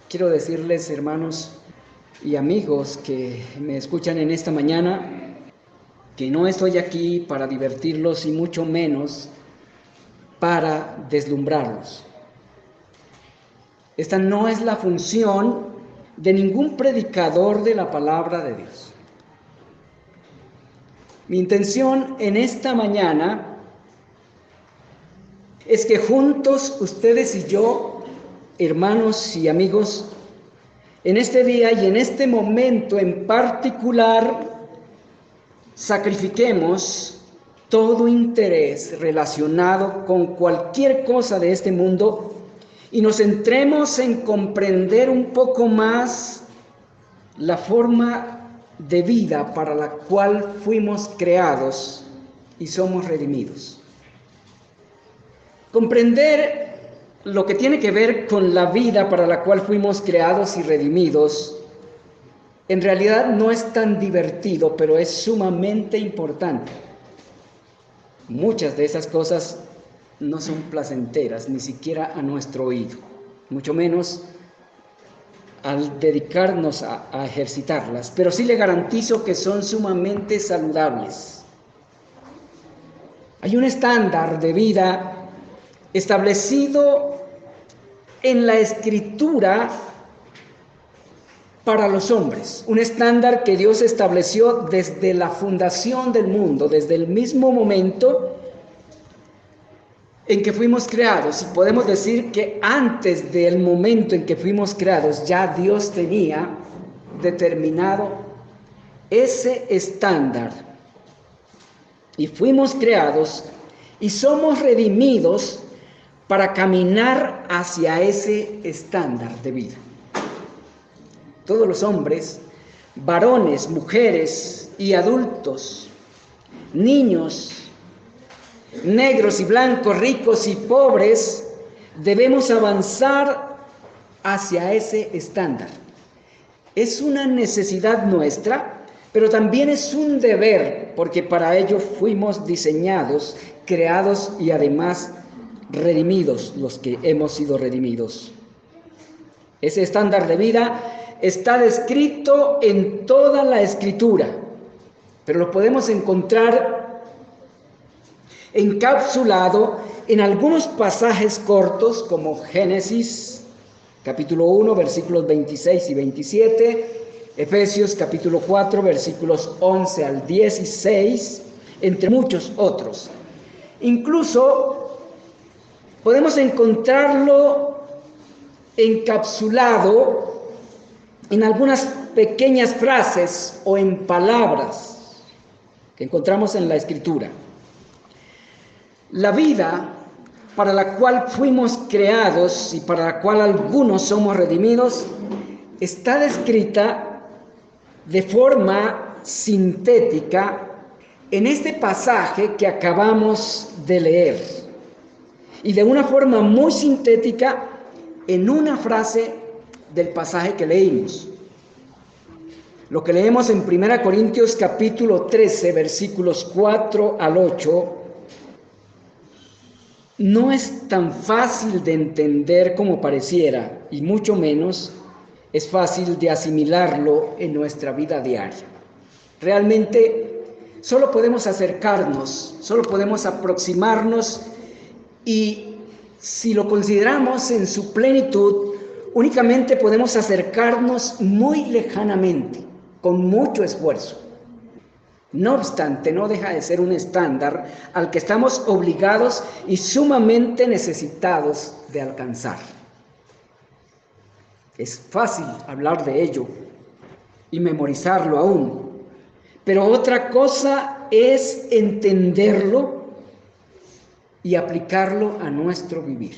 Quiero decirles, hermanos y amigos que me escuchan en esta mañana, que no estoy aquí para divertirlos y mucho menos para deslumbrarlos. Esta no es la función de ningún predicador de la palabra de Dios. Mi intención en esta mañana es que juntos ustedes y yo, hermanos y amigos, en este día y en este momento en particular, sacrifiquemos todo interés relacionado con cualquier cosa de este mundo y nos centremos en comprender un poco más la forma de vida para la cual fuimos creados y somos redimidos. Comprender lo que tiene que ver con la vida para la cual fuimos creados y redimidos, en realidad no es tan divertido, pero es sumamente importante. Muchas de esas cosas no son placenteras, ni siquiera a nuestro oído, mucho menos al dedicarnos a ejercitarlas, pero sí le garantizo que son sumamente saludables. Hay un estándar de vida establecido en la Escritura para los hombres, un estándar que Dios estableció desde la fundación del mundo, desde el mismo momento en que fuimos creados. Y podemos decir que antes del momento en que fuimos creados, ya Dios tenía determinado ese estándar. Y fuimos creados y somos redimidos para caminar hacia ese estándar de vida. Todos los hombres, varones, mujeres y adultos, niños, negros y blancos, ricos y pobres, debemos avanzar hacia ese estándar. Es una necesidad nuestra, pero también es un deber, porque para ello fuimos diseñados, creados y además redimidos, los que hemos sido redimidos. Ese estándar de vida está descrito en toda la Escritura, pero lo podemos encontrar encapsulado en algunos pasajes cortos como Génesis capítulo 1 versículos 26 y 27, Efesios capítulo 4 versículos 11 al 16, entre muchos otros. Incluso podemos encontrarlo encapsulado en algunas pequeñas frases o en palabras que encontramos en la Escritura. La vida para la cual fuimos creados y para la cual algunos somos redimidos está descrita de forma sintética en este pasaje que acabamos de leer y de una forma muy sintética en una frase del pasaje que leímos. Lo que leemos en 1 Corintios capítulo 13 versículos 4 al 8 no es tan fácil de entender como pareciera, y mucho menos es fácil de asimilarlo en nuestra vida diaria. Realmente solo podemos acercarnos, solo podemos aproximarnos, y si lo consideramos en su plenitud, únicamente podemos acercarnos muy lejanamente, con mucho esfuerzo. No obstante, no deja de ser un estándar al que estamos obligados y sumamente necesitados de alcanzar. Es fácil hablar de ello y memorizarlo aún, pero otra cosa es entenderlo y aplicarlo a nuestro vivir.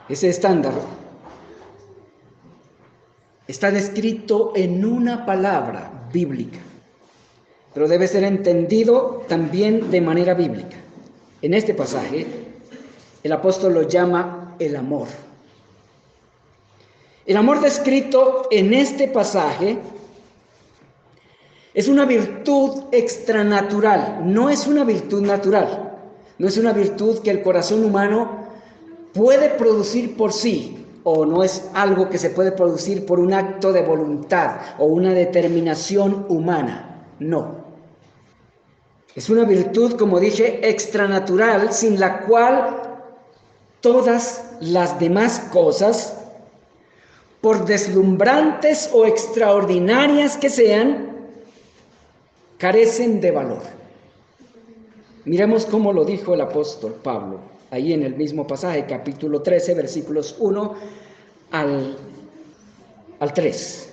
Ese estándar está descrito en una palabra bíblica, pero debe ser entendido también de manera bíblica. En este pasaje, el apóstol lo llama el amor. El amor descrito en este pasaje es una virtud extranatural, no es una virtud natural, no es una virtud que el corazón humano puede producir por sí, o no es algo que se puede producir por un acto de voluntad o una determinación humana. No. Es una virtud, como dije, extranatural, sin la cual todas las demás cosas, por deslumbrantes o extraordinarias que sean, carecen de valor. Miremos cómo lo dijo el apóstol Pablo, ahí en el mismo pasaje, capítulo 13, versículos 1 al 3.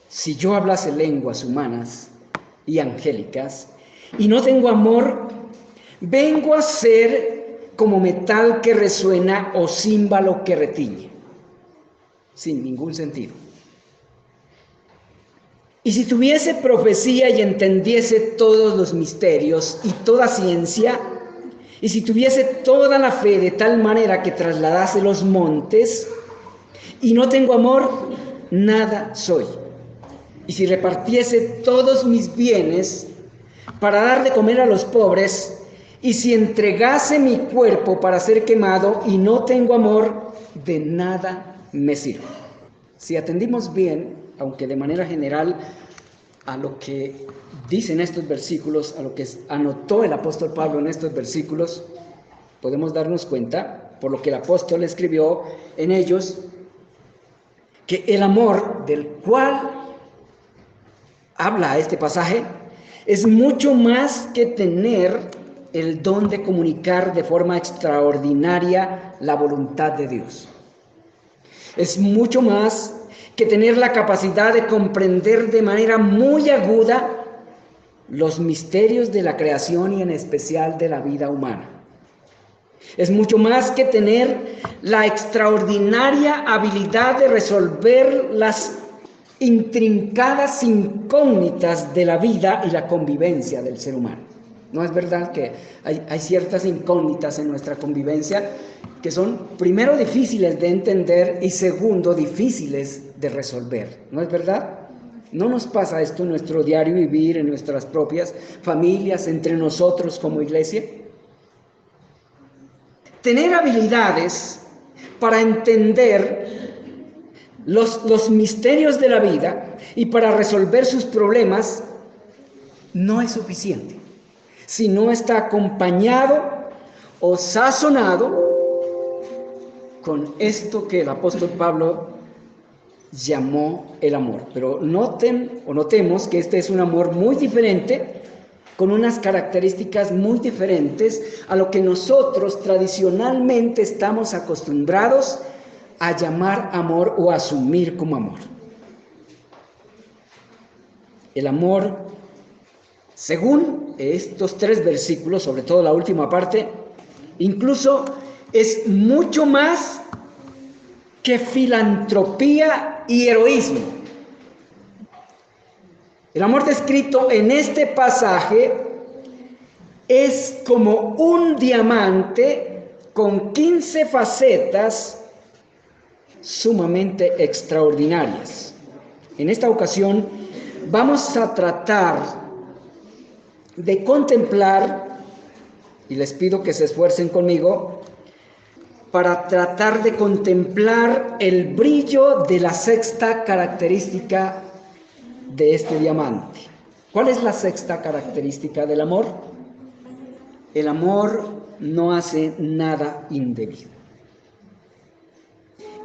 Si yo hablase lenguas humanas y angélicas, y no tengo amor, vengo a ser como metal que resuena o címbalo que retiñe, sin ningún sentido. Y si tuviese profecía y entendiese todos los misterios y toda ciencia, y si tuviese toda la fe de tal manera que trasladase los montes, y no tengo amor, nada soy. Y si repartiese todos mis bienes para dar de comer a los pobres, y si entregase mi cuerpo para ser quemado y no tengo amor, de nada me sirve. Si atendimos bien, aunque de manera general, a lo que dicen estos versículos, a lo que anotó el apóstol Pablo en estos versículos, podemos darnos cuenta, por lo que el apóstol escribió en ellos, que el amor del cual habla este pasaje es mucho más que tener el don de comunicar de forma extraordinaria la voluntad de Dios. Es mucho más que tener la capacidad de comprender de manera muy aguda los misterios de la creación y en especial de la vida humana. Es mucho más que tener la extraordinaria habilidad de resolver las intrincadas incógnitas de la vida y la convivencia del ser humano. ¿No es verdad que hay ciertas incógnitas en nuestra convivencia que son, primero, difíciles de entender y segundo, difíciles de resolver? ¿No es verdad? ¿No nos pasa esto en nuestro diario vivir, en nuestras propias familias, entre nosotros como iglesia? Tener habilidades para entender los misterios de la vida y para resolver sus problemas no es suficiente si no está acompañado o sazonado con esto que el apóstol Pablo llamó el amor. Pero notemos que este es un amor muy diferente, con unas características muy diferentes a lo que nosotros tradicionalmente estamos acostumbrados a llamar amor o asumir como amor. El amor, según estos 3 versículos, sobre todo la última parte, incluso es mucho más que filantropía y heroísmo. El amor descrito en este pasaje es como un diamante con 15 facetas sumamente extraordinarias. En esta ocasión vamos a tratar de contemplar, y les pido que se esfuercen conmigo, para tratar de contemplar el brillo de la 6ª característica de este diamante. ¿Cuál es la 6ª característica del amor? El amor no hace nada indebido.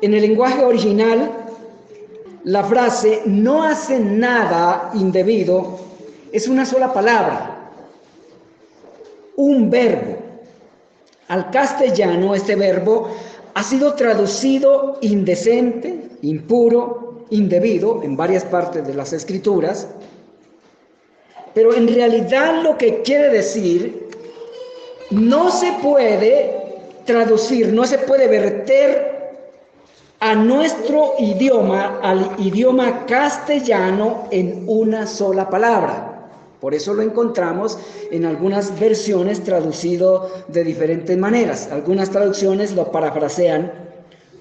En el lenguaje original, la frase no hace nada indebido es una sola palabra, un verbo. Al castellano este verbo ha sido traducido indecente, impuro, indebido en varias partes de las Escrituras, pero en realidad lo que quiere decir no se puede traducir, no se puede verter a nuestro idioma, al idioma castellano, en una sola palabra. Por eso lo encontramos en algunas versiones traducido de diferentes maneras. Algunas traducciones lo parafrasean: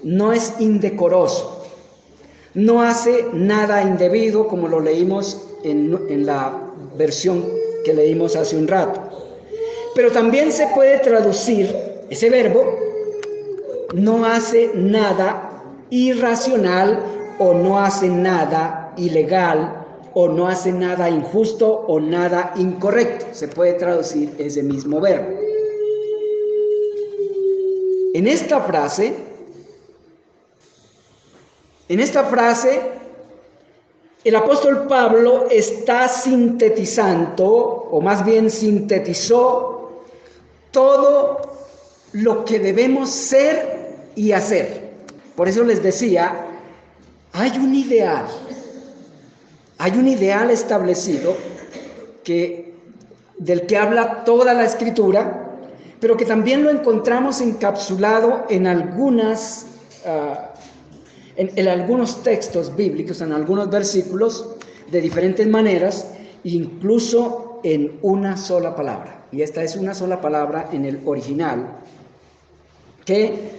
no es indecoroso, no hace nada indebido, como lo leímos en la versión que leímos hace un rato. Pero también se puede traducir Ese verbo no hace nada irracional o no hace nada ilegal o no hace nada injusto o nada incorrecto. Se puede traducir ese mismo verbo. En esta frase, el apóstol Pablo está sintetizando, o más bien sintetizó, todo lo que debemos ser y hacer. Por eso les decía, hay un ideal establecido del que habla toda la Escritura, pero que también lo encontramos encapsulado en algunos textos bíblicos, en algunos versículos, de diferentes maneras, incluso en una sola palabra. Y esta es una sola palabra en el original, que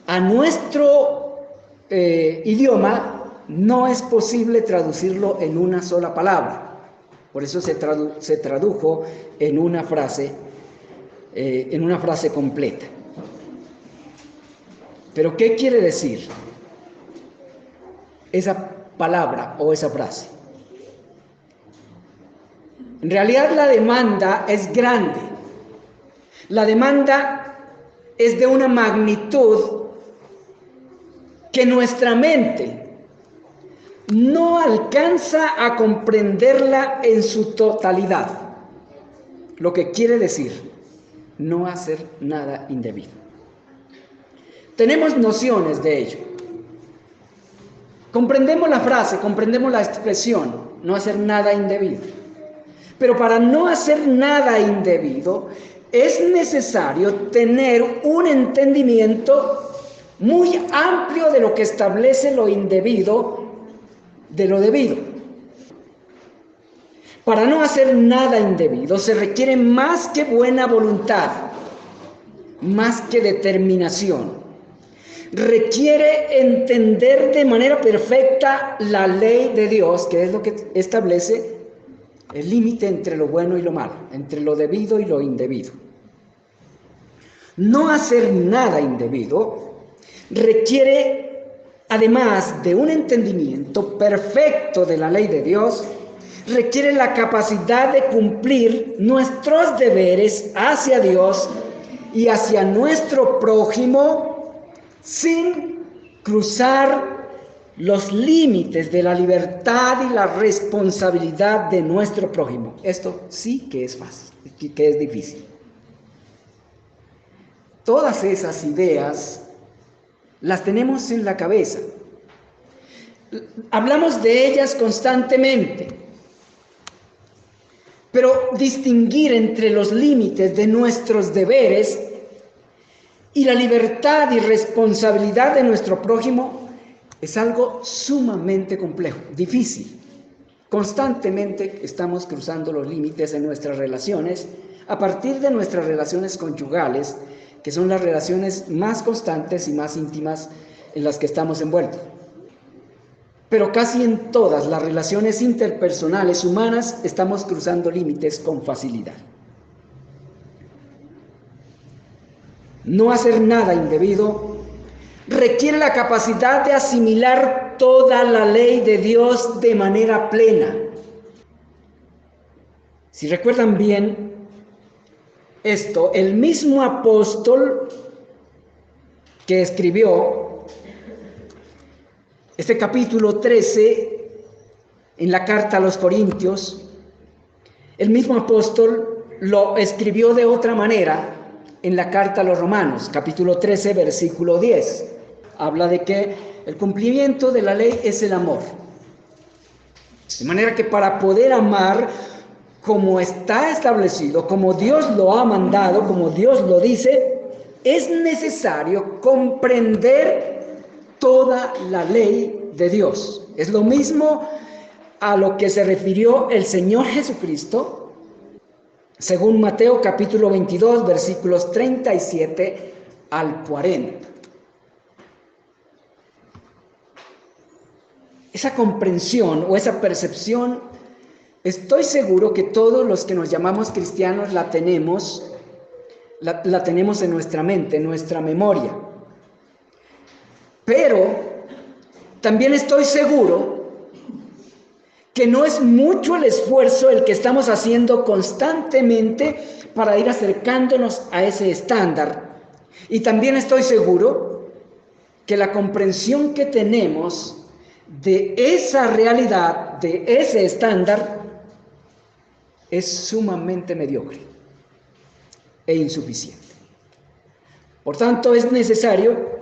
a nuestro idioma no es posible traducirlo en una sola palabra. Por eso se tradujo en una frase completa. Pero ¿qué quiere decir esa palabra o esa frase? En realidad la demanda es grande. La demanda es de una magnitud que nuestra mente no alcanza a comprenderla en su totalidad. Lo que quiere decir no hacer nada indebido. Tenemos nociones de ello. Comprendemos la frase, comprendemos la expresión, no hacer nada indebido. Pero para no hacer nada indebido, es necesario tener un entendimiento muy amplio de lo que establece lo indebido de lo debido. Para no hacer nada indebido se requiere más que buena voluntad, más que determinación. Requiere entender de manera perfecta la ley de Dios, que es lo que establece el límite entre lo bueno y lo malo, entre lo debido y lo indebido. No hacer nada indebido requiere, además de un entendimiento perfecto de la ley de Dios, requiere la capacidad de cumplir nuestros deberes hacia Dios y hacia nuestro prójimo sin cruzar los límites de la libertad y la responsabilidad de nuestro prójimo. Esto sí que es fácil, que es difícil. Todas esas ideas las tenemos en la cabeza. Hablamos de ellas constantemente. Pero distinguir entre los límites de nuestros deberes y la libertad y responsabilidad de nuestro prójimo es algo sumamente complejo, difícil. Constantemente estamos cruzando los límites en nuestras relaciones a partir de nuestras relaciones conyugales, que son las relaciones más constantes y más íntimas en las que estamos envueltos. Pero casi en todas las relaciones interpersonales humanas estamos cruzando límites con facilidad. No hacer nada indebido requiere la capacidad de asimilar toda la ley de Dios de manera plena. Si recuerdan bien esto, el mismo apóstol que escribió este capítulo 13 en la carta a los Corintios, el mismo apóstol lo escribió de otra manera en la carta a los Romanos, capítulo 13, versículo 10. Habla de que el cumplimiento de la ley es el amor. De manera que para poder amar como está establecido, como Dios lo ha mandado, como Dios lo dice, es necesario comprender toda la ley de Dios. Es lo mismo a lo que se refirió el Señor Jesucristo, según Mateo capítulo 22, versículos 37 al 40. Esa comprensión o esa percepción, estoy seguro que todos los que nos llamamos cristianos la tenemos la tenemos en nuestra mente, en nuestra memoria. Pero también estoy seguro que no es mucho el esfuerzo el que estamos haciendo constantemente para ir acercándonos a ese estándar. Y también estoy seguro que la comprensión que tenemos de esa realidad, de ese estándar, es sumamente mediocre e insuficiente. Por tanto, es necesario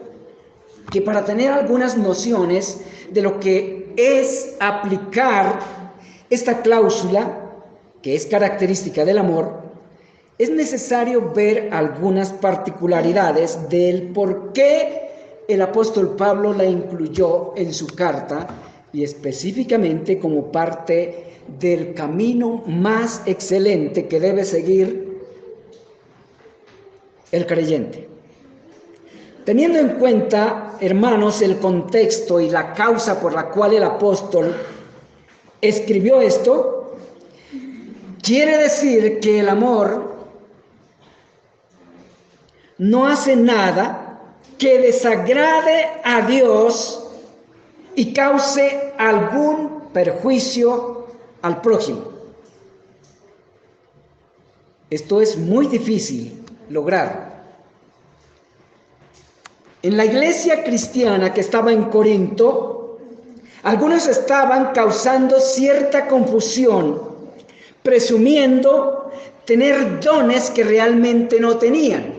que para tener algunas nociones de lo que es aplicar esta cláusula, que es característica del amor, es necesario ver algunas particularidades del por qué el apóstol Pablo la incluyó en su carta y específicamente como parte del camino más excelente que debe seguir el creyente. Teniendo en cuenta, hermanos, el contexto y la causa por la cual el apóstol escribió esto, quiere decir que el amor no hace nada que desagrade a Dios y cause algún perjuicio al prójimo. Esto es muy difícil lograr. En la iglesia cristiana que estaba en Corinto, algunos estaban causando cierta confusión, presumiendo tener dones que realmente no tenían.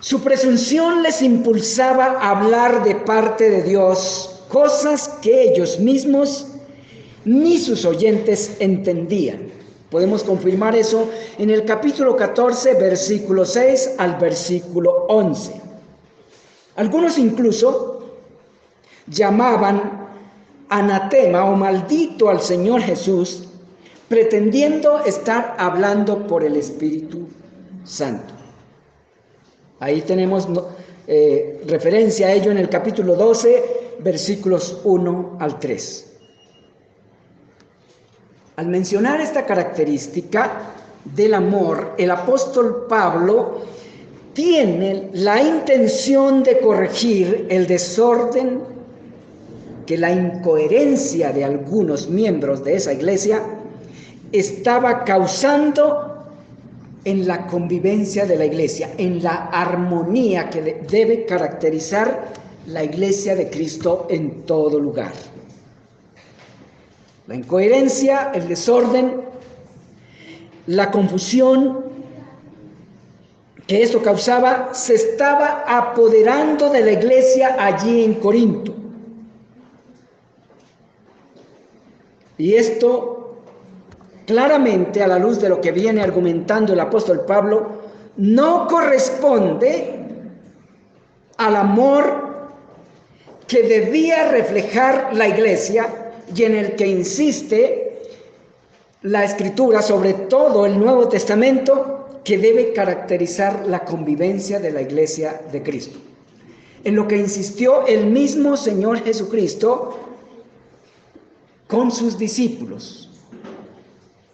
Su presunción les impulsaba a hablar de parte de Dios cosas que ellos mismos ni sus oyentes entendían. Podemos confirmar eso en el capítulo 14, versículo 6 al versículo 11. Algunos incluso llamaban anatema o maldito al Señor Jesús, pretendiendo estar hablando por el Espíritu Santo. Ahí tenemos referencia a ello en el capítulo 12, versículos 1 al 3. Al mencionar esta característica del amor, el apóstol Pablo tiene la intención de corregir el desorden que la incoherencia de algunos miembros de esa iglesia estaba causando en la convivencia de la iglesia, en la armonía que debe caracterizar la iglesia de Cristo en todo lugar. La incoherencia, el desorden, la confusión que esto causaba se estaba apoderando de la iglesia allí en Corinto. Y esto, claramente, a la luz de lo que viene argumentando el apóstol Pablo, no corresponde al amor que debía reflejar la iglesia y en el que insiste la Escritura, sobre todo el Nuevo Testamento, que debe caracterizar la convivencia de la iglesia de Cristo. En lo que insistió el mismo Señor Jesucristo con sus discípulos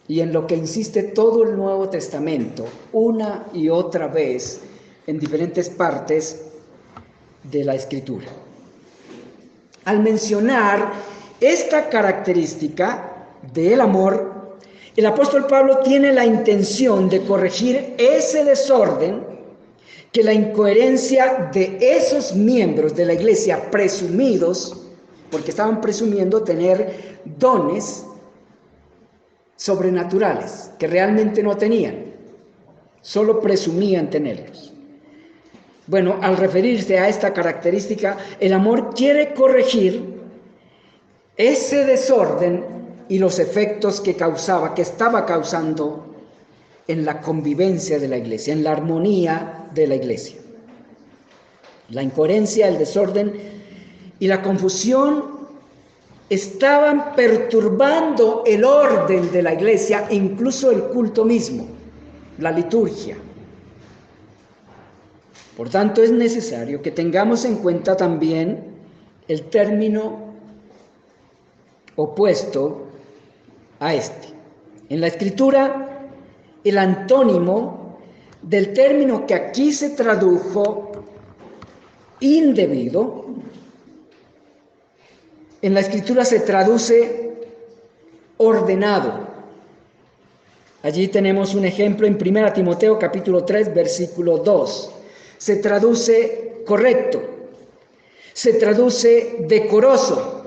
y en lo que insiste todo el Nuevo Testamento una y otra vez en diferentes partes de la Escritura. Al mencionar esta característica del amor, el apóstol Pablo tiene la intención de corregir ese desorden que la incoherencia de esos miembros de la iglesia presumidos, porque estaban presumiendo tener dones sobrenaturales que realmente no tenían, solo presumían tenerlos. Bueno, al referirse a esta característica, el amor quiere corregir ese desorden y los efectos que estaba causando en la convivencia de la iglesia, en la armonía de la iglesia. La incoherencia, el desorden y la confusión estaban perturbando el orden de la iglesia, incluso el culto mismo, la liturgia. Por tanto, es necesario que tengamos en cuenta también el término opuesto a este. En la Escritura, el antónimo del término que aquí se tradujo indebido. En la Escritura se traduce ordenado. Allí tenemos un ejemplo en 1 Timoteo capítulo 3, versículo 2. Se traduce correcto, se traduce decoroso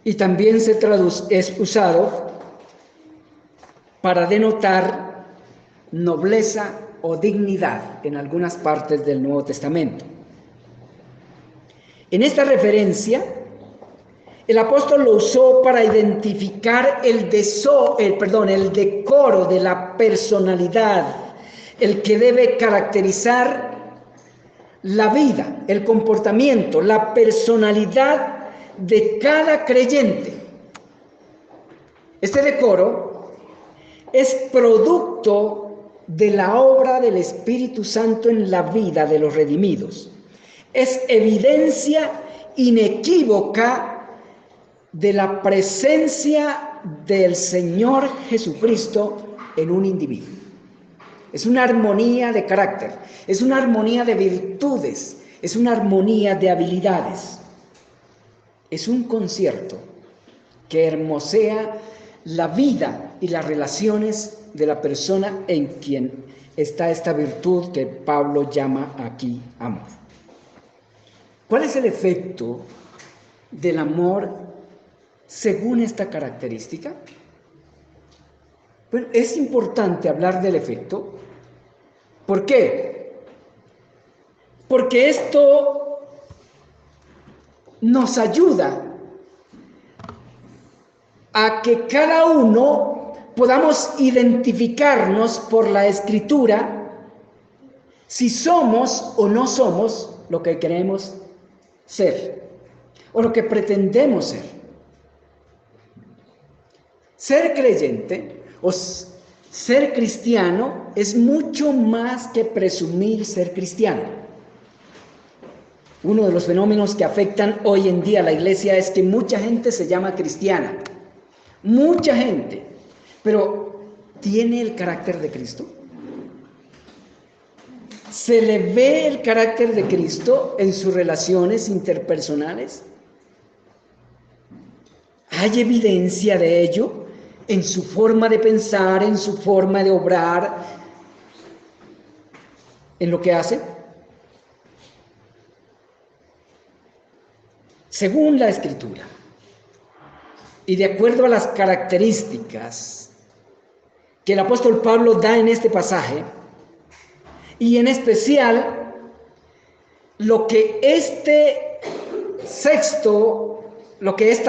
y también es usado para denotar nobleza o dignidad en algunas partes del Nuevo Testamento. En esta referencia, el apóstol lo usó para identificar el decoro de la personalidad, el que debe caracterizar la vida, el comportamiento, la personalidad de cada creyente. Este decoro es producto de la obra del Espíritu Santo en la vida de los redimidos. Es evidencia inequívoca de la presencia del Señor Jesucristo en un individuo. Es una armonía de carácter, es una armonía de virtudes, es una armonía de habilidades. Es un concierto que hermosea la vida y las relaciones de la persona en quien está esta virtud que Pablo llama aquí amor. ¿Cuál es el efecto del amor según esta característica? Bueno, es importante hablar del efecto. ¿Por qué? Porque esto nos ayuda a que cada uno podamos identificarnos por la Escritura si somos o no somos lo que queremos ser o lo que pretendemos ser. Ser creyente o ser cristiano es mucho más que presumir ser cristiano. Uno de los fenómenos que afectan hoy en día a la iglesia es que mucha gente se llama cristiana. Mucha gente. Pero ¿tiene el carácter de Cristo? ¿Se le ve el carácter de Cristo en sus relaciones interpersonales? ¿Hay evidencia de ello en su forma de pensar, en su forma de obrar, en lo que hace? Según la Escritura y de acuerdo a las características que el apóstol Pablo da en este pasaje, y en especial lo que esta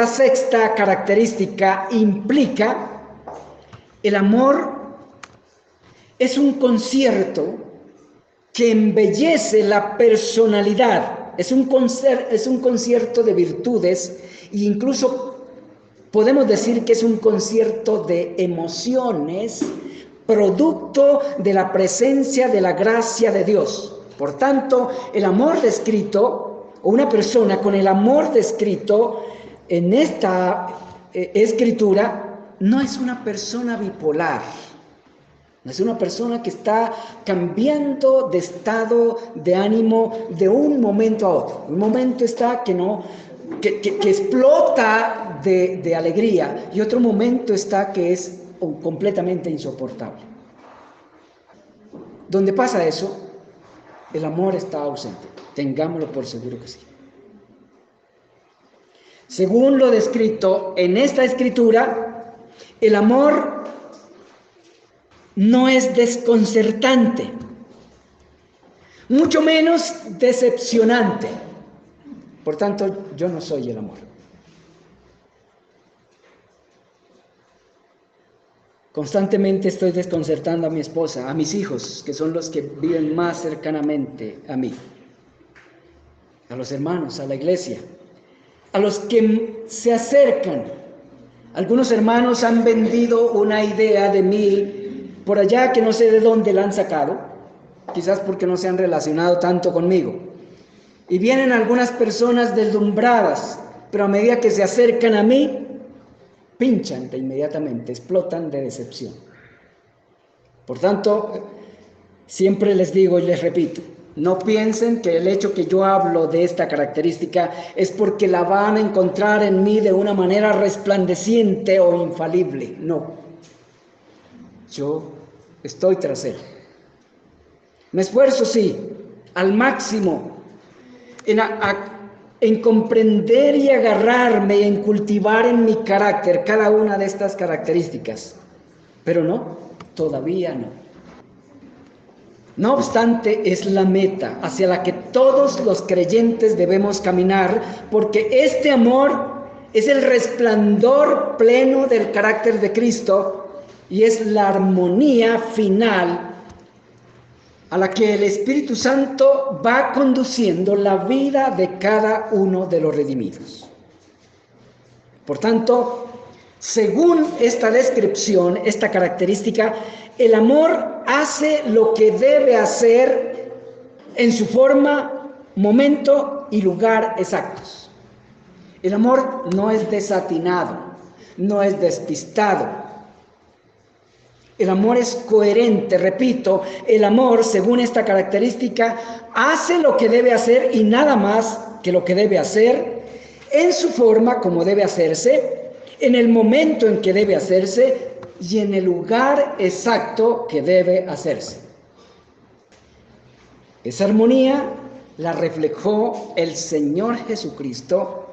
sexta característica implica, el amor es un concierto que embellece la personalidad, es un concierto de virtudes e incluso podemos decir que es un concierto de emociones, producto de la presencia de la gracia de Dios. Por tanto, el amor descrito, o una persona con el amor descrito en esta escritura, no es una persona bipolar, no es una persona que está cambiando de estado de ánimo de un momento a otro. Un momento está que explota de alegría y otro momento está que es completamente insoportable. Donde pasa eso, el amor está ausente. Tengámoslo por seguro que sí. Según lo descrito en esta escritura, el amor no es desconcertante, mucho menos decepcionante. Por tanto, yo no soy el amor. Constantemente estoy desconcertando a mi esposa, a mis hijos, que son los que viven más cercanamente a mí, a los hermanos, a la iglesia, a los que se acercan. Algunos hermanos han vendido una idea de mí por allá que no sé de dónde la han sacado, quizás porque no se han relacionado tanto conmigo. Y vienen algunas personas deslumbradas, pero a medida que se acercan a mí, pinchan de inmediatamente, explotan de decepción. Por tanto, Siempre les digo y les repito, no piensen que el hecho que yo hablo de esta característica es porque la van a encontrar en mí de una manera resplandeciente o infalible. No. Yo estoy tras él. Me esfuerzo, sí, al máximo en comprender y agarrarme y en cultivar en mi carácter cada una de estas características. Pero no, todavía no. No obstante, es la meta hacia la que todos los creyentes debemos caminar, porque este amor es el resplandor pleno del carácter de Cristo y es la armonía final a la que el Espíritu Santo va conduciendo la vida de cada uno de los redimidos. Por tanto, según esta descripción, esta característica, el amor hace lo que debe hacer en su forma, momento y lugar exactos. El amor no es desatinado, no es despistado. El amor es coherente, repito, el amor, según esta característica, hace lo que debe hacer y nada más que lo que debe hacer, en su forma como debe hacerse, en el momento en que debe hacerse y en el lugar exacto que debe hacerse. Esa armonía la reflejó el Señor Jesucristo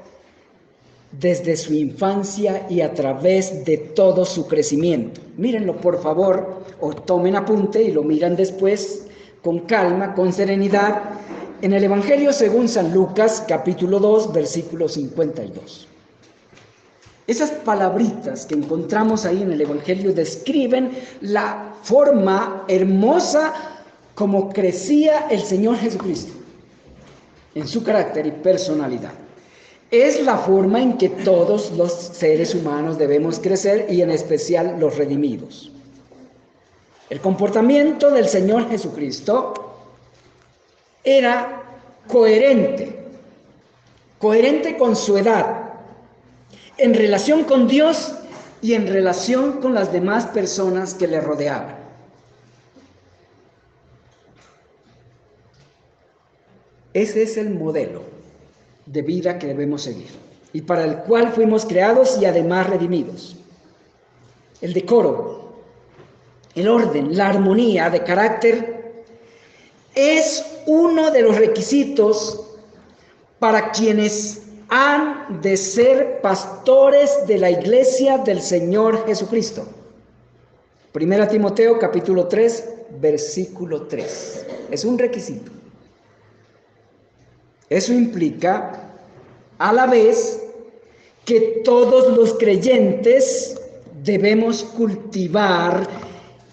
desde su infancia y a través de todo su crecimiento. Mírenlo, por favor, o tomen apunte y lo miran después con calma, con serenidad, en el Evangelio según San Lucas, capítulo 2, versículo 52. Esas palabritas que encontramos ahí en el Evangelio describen la forma hermosa como crecía el Señor Jesucristo en su carácter y personalidad. Es la forma en que todos los seres humanos debemos crecer y en especial los redimidos. El comportamiento del Señor Jesucristo era coherente con su edad, en relación con Dios y en relación con las demás personas que le rodeaban. Ese es el modelo de vida que debemos seguir y para el cual fuimos creados y además redimidos. El decoro, el orden, la armonía de carácter es uno de los requisitos para quienes han de ser pastores de la iglesia del Señor Jesucristo. 1 Timoteo capítulo 3, versículo 3. Es un requisito. Eso implica a la vez que todos los creyentes debemos cultivar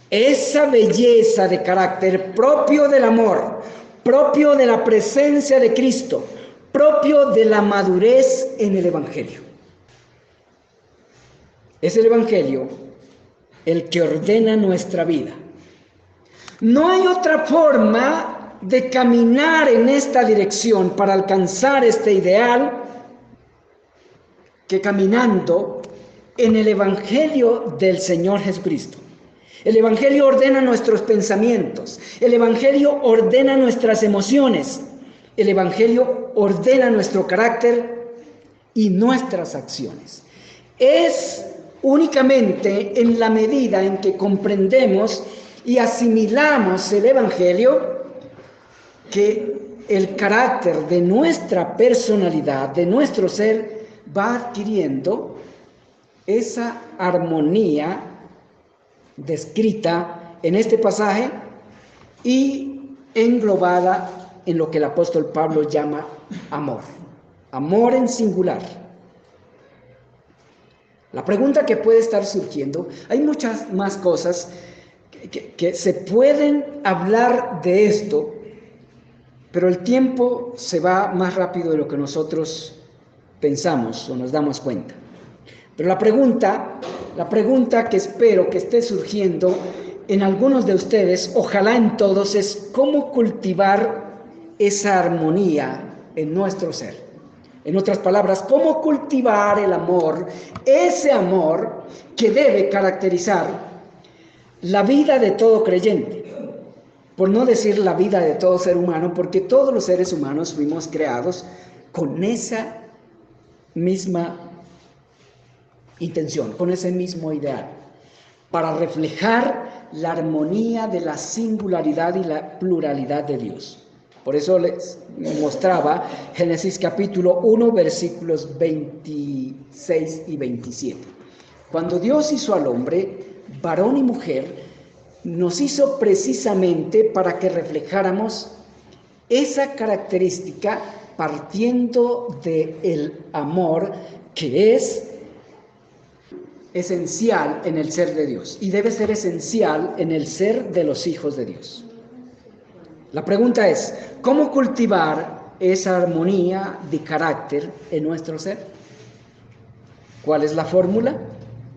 esa belleza de carácter propio del amor, propio de la presencia de Cristo, propio de la madurez en el Evangelio. Es el Evangelio el que ordena nuestra vida. No hay otra forma de caminar en esta dirección para alcanzar este ideal que caminando en el Evangelio del Señor Jesucristo. El Evangelio ordena nuestros pensamientos, el Evangelio ordena nuestras emociones, el Evangelio ordena nuestro carácter y nuestras acciones. Es únicamente en la medida en que comprendemos y asimilamos el Evangelio que el carácter de nuestra personalidad, de nuestro ser, va adquiriendo esa armonía descrita en este pasaje y englobada en lo que el apóstol Pablo llama amor. Amor en singular. La pregunta que puede estar surgiendo, hay muchas más cosas que se pueden hablar de esto, pero el tiempo se va más rápido de lo que nosotros pensamos o nos damos cuenta. Pero la pregunta que espero que esté surgiendo en algunos de ustedes, ojalá en todos, es cómo cultivar esa armonía en nuestro ser. En otras palabras, cómo cultivar el amor, ese amor que debe caracterizar la vida de todo creyente. por no decir la vida de todo ser humano, porque todos los seres humanos fuimos creados con esa misma intención, con ese mismo ideal, para reflejar la armonía de la singularidad y la pluralidad de Dios. Por eso les mostraba Génesis capítulo 1, versículos 26 y 27. Cuando Dios hizo al hombre, varón y mujer, nos hizo precisamente para que reflejáramos esa característica partiendo del amor que es esencial en el ser de Dios y debe ser esencial en el ser de los hijos de Dios. La pregunta es, ¿cómo cultivar esa armonía de carácter en nuestro ser? ¿Cuál es la fórmula?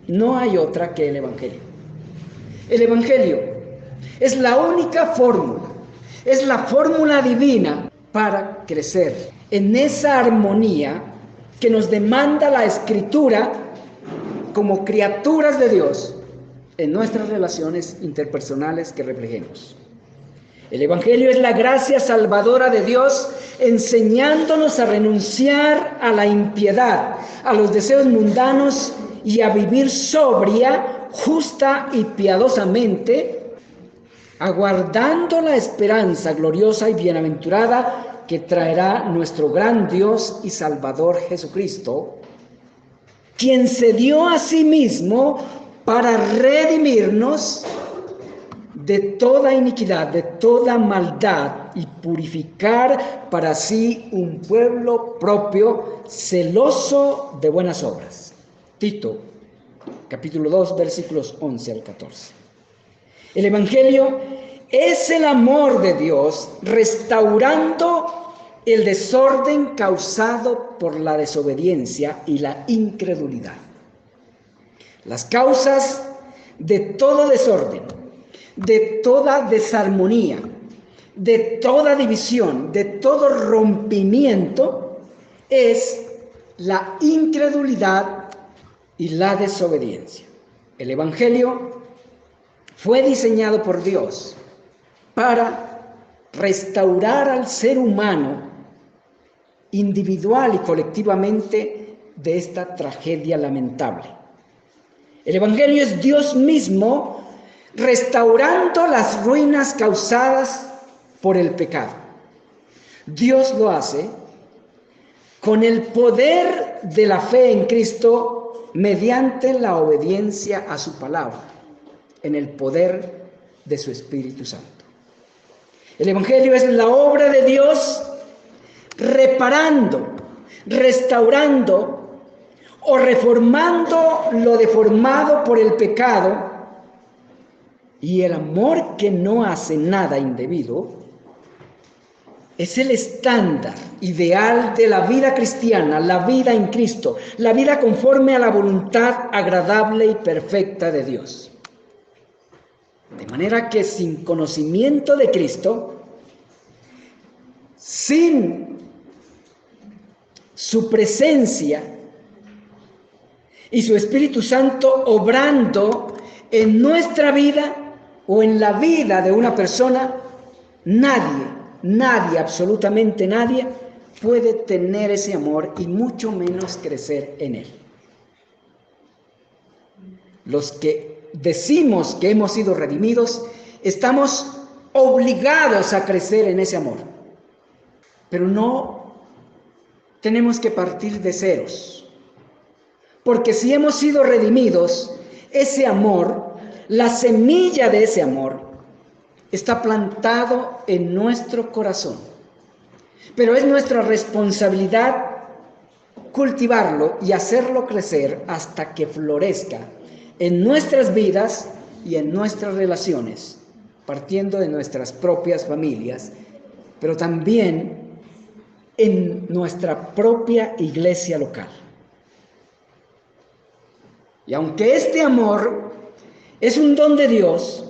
No hay otra que el Evangelio. El Evangelio es la única fórmula, es la fórmula divina para crecer en esa armonía que nos demanda la Escritura como criaturas de Dios en nuestras relaciones interpersonales que reflejemos. El Evangelio es la gracia salvadora de Dios, enseñándonos a renunciar a la impiedad, a los deseos mundanos y a vivir sobria, justa y piadosamente, aguardando la esperanza gloriosa y bienaventurada que traerá nuestro gran Dios y Salvador Jesucristo, quien se dio a sí mismo para redimirnos de toda iniquidad, de toda maldad, y purificar para sí un pueblo propio, celoso de buenas obras. Tito, capítulo 2, versículos 11 al 14. El Evangelio es el amor de Dios restaurando el desorden causado por la desobediencia y la incredulidad. Las causas de todo desorden, de toda desarmonía, de toda división, de todo rompimiento, es la incredulidad y la desobediencia. El Evangelio fue diseñado por Dios para restaurar al ser humano individual y colectivamente de esta tragedia lamentable. El Evangelio es Dios mismo restaurando las ruinas causadas por el pecado. Dios lo hace con el poder de la fe en Cristo mediante la obediencia a su palabra, en el poder de su Espíritu Santo. El Evangelio es la obra de Dios reparando, restaurando o reformando lo deformado por el pecado, y el amor que no hace nada indebido es el estándar ideal de la vida cristiana, la vida en Cristo, la vida conforme a la voluntad agradable y perfecta de Dios. De manera que sin conocimiento de Cristo, sin su presencia y su Espíritu Santo obrando en nuestra vida o en la vida de una persona, nadie, absolutamente nadie, puede tener ese amor y mucho menos crecer en él. Los que decimos que hemos sido redimidos, estamos obligados a crecer en ese amor. Pero no tenemos que partir de ceros. Porque si hemos sido redimidos, ese amor, la semilla de ese amor, está plantado en nuestro corazón. Pero es nuestra responsabilidad cultivarlo y hacerlo crecer hasta que florezca en nuestras vidas y en nuestras relaciones, partiendo de nuestras propias familias, pero también en nuestra propia iglesia local. Y aunque este amor es un don de Dios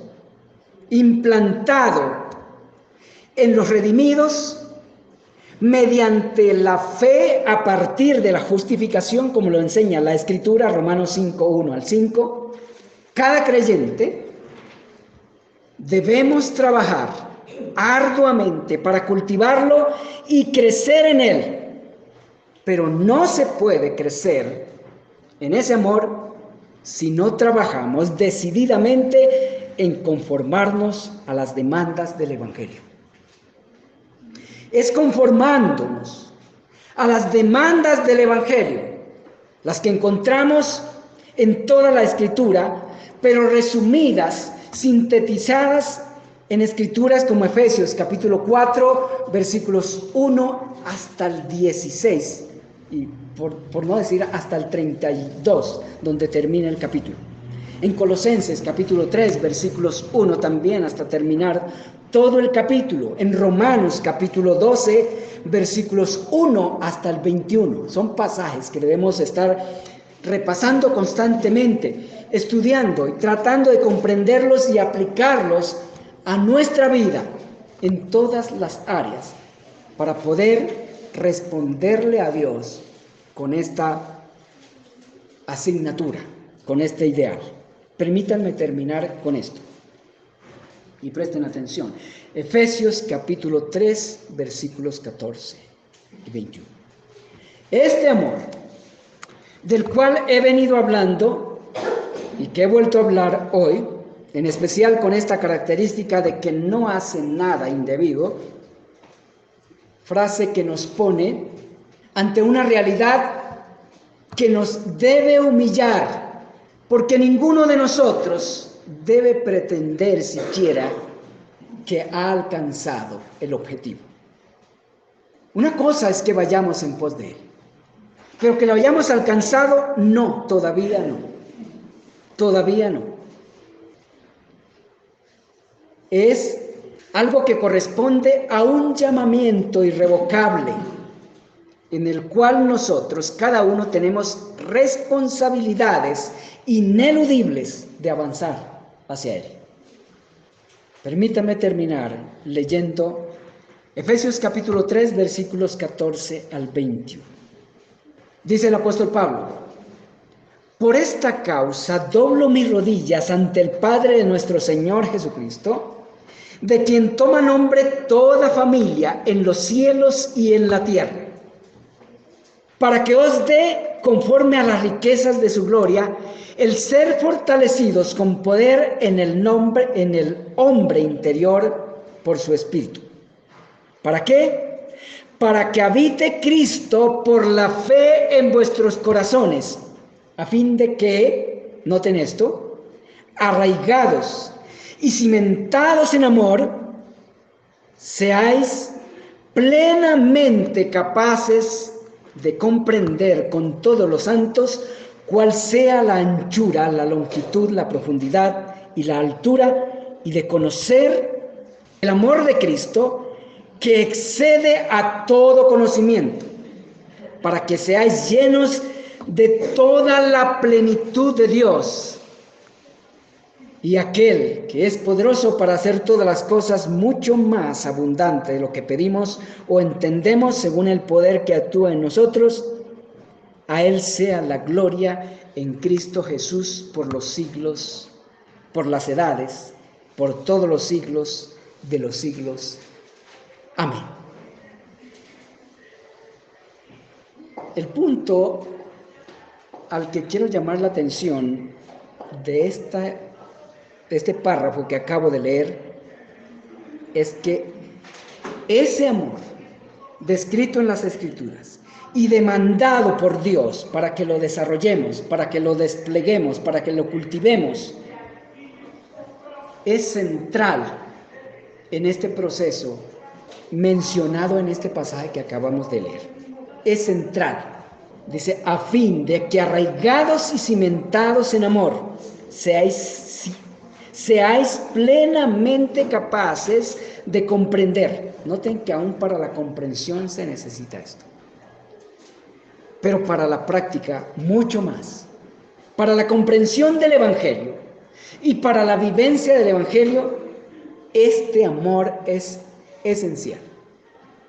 implantado en los redimidos mediante la fe a partir de la justificación, como lo enseña la Escritura, Romanos 5, 1 al 5, cada creyente debemos trabajar arduamente para cultivarlo y crecer en él. Pero no se puede crecer en ese amor si no trabajamos decididamente en conformarnos a las demandas del Evangelio. Es conformándonos a las demandas del Evangelio, las que encontramos en toda la Escritura, pero resumidas, sintetizadas en escrituras como Efesios capítulo 4, versículos 1 hasta el 16, y por no decir hasta el 32, donde termina el capítulo. En Colosenses capítulo 3, versículos 1 también hasta terminar todo el capítulo. En Romanos capítulo 12, versículos 1 hasta el 21. Son pasajes que debemos estar repasando constantemente, estudiando y tratando de comprenderlos y aplicarlos a nuestra vida en todas las áreas para poder responderle a Dios con esta asignatura, con este ideal. Permítanme terminar con esto y presten atención. Efesios capítulo 3, versículos 14 y 21. Este amor del cual he venido hablando y que he vuelto a hablar hoy, en especial con esta característica de que no hace nada indebido, frase que nos pone ante una realidad que nos debe humillar, porque ninguno de nosotros debe pretender siquiera que ha alcanzado el objetivo. Una cosa es que vayamos en pos de él, pero que lo hayamos alcanzado, no, todavía no. Todavía no. Es algo que corresponde a un llamamiento irrevocable en el cual nosotros, cada uno, tenemos responsabilidades ineludibles de avanzar hacia él. Permítame terminar leyendo Efesios capítulo 3, versículos 14 al 21. Dice el apóstol Pablo: por esta causa doblo mis rodillas ante el Padre de nuestro Señor Jesucristo, de quien toma nombre toda familia en los cielos y en la tierra, para que os dé, conforme a las riquezas de su gloria, el ser fortalecidos con poder en el hombre interior por su espíritu. ¿Para qué? Para que habite Cristo por la fe en vuestros corazones, a fin de que, noten esto, arraigados y cimentados en amor, seáis plenamente capaces de comprender con todos los santos cuál sea la anchura, la longitud, la profundidad y la altura, y de conocer el amor de Cristo que excede a todo conocimiento, para que seáis llenos de toda la plenitud de Dios. Y aquel que es poderoso para hacer todas las cosas mucho más abundante de lo que pedimos o entendemos, según el poder que actúa en nosotros, a él sea la gloria en Cristo Jesús por los siglos, por las edades, por todos los siglos de los siglos. Amén. El punto al que quiero llamar la atención de este párrafo que acabo de leer es que ese amor descrito en las Escrituras y demandado por Dios para que lo desarrollemos, para que lo despleguemos, para que lo cultivemos, es central en este proceso mencionado en este pasaje que acabamos de leer. Es central. Dice, a fin de que arraigados y cimentados en amor, seáis plenamente capaces de comprender. Noten que aún para la comprensión se necesita esto. Pero para la práctica, mucho más. Para la comprensión del Evangelio y para la vivencia del Evangelio, este amor es esencial.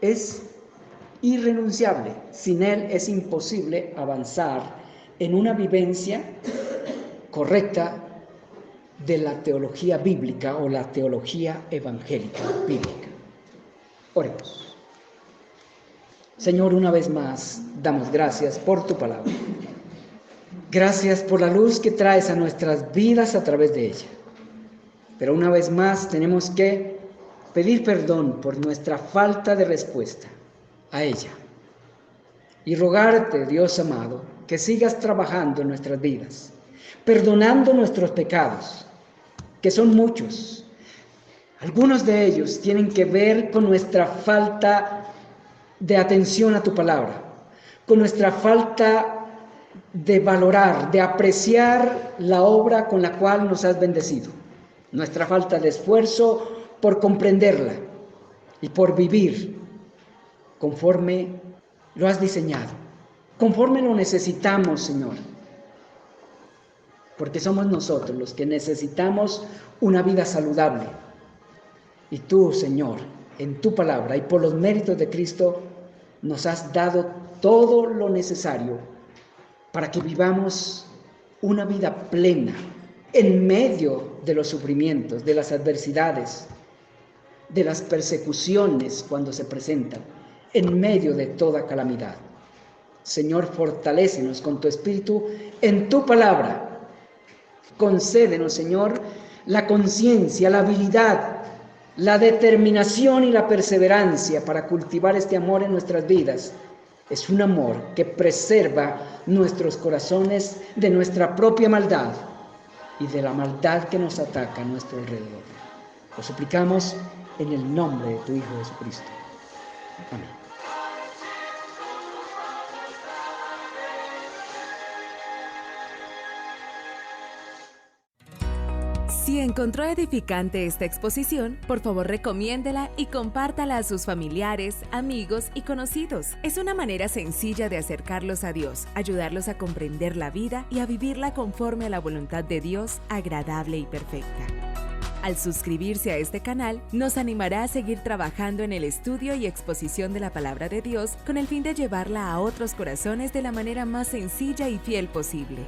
Es irrenunciable. Sin él es imposible avanzar en una vivencia correcta de la teología bíblica o la teología evangélica bíblica. Oremos. Señor, una vez más, damos gracias por tu palabra. Gracias por la luz que traes a nuestras vidas a través de ella. Pero una vez más tenemos que pedir perdón por nuestra falta de respuesta a ella. Y rogarte, Dios amado, que sigas trabajando en nuestras vidas, perdonando nuestros pecados, que son muchos. Algunos de ellos tienen que ver con nuestra falta de atención a tu palabra, con nuestra falta de valorar, de apreciar la obra con la cual nos has bendecido, nuestra falta de esfuerzo por comprenderla y por vivir conforme lo has diseñado, conforme lo necesitamos, Señor, porque somos nosotros los que necesitamos una vida saludable. Y tú, Señor, en tu palabra y por los méritos de Cristo, nos has dado todo lo necesario para que vivamos una vida plena en medio de los sufrimientos, de las adversidades, de las persecuciones cuando se presentan, en medio de toda calamidad. Señor, fortalécenos con tu Espíritu en tu palabra. Concédenos, Señor, la conciencia, la habilidad, la determinación y la perseverancia para cultivar este amor en nuestras vidas. Es un amor que preserva nuestros corazones de nuestra propia maldad y de la maldad que nos ataca a nuestro alrededor. Lo suplicamos en el nombre de tu Hijo Jesucristo. Amén. Si encontró edificante esta exposición, por favor recomiéndela y compártala a sus familiares, amigos y conocidos. Es una manera sencilla de acercarlos a Dios, ayudarlos a comprender la vida y a vivirla conforme a la voluntad de Dios, agradable y perfecta. Al suscribirse a este canal, nos animará a seguir trabajando en el estudio y exposición de la Palabra de Dios con el fin de llevarla a otros corazones de la manera más sencilla y fiel posible.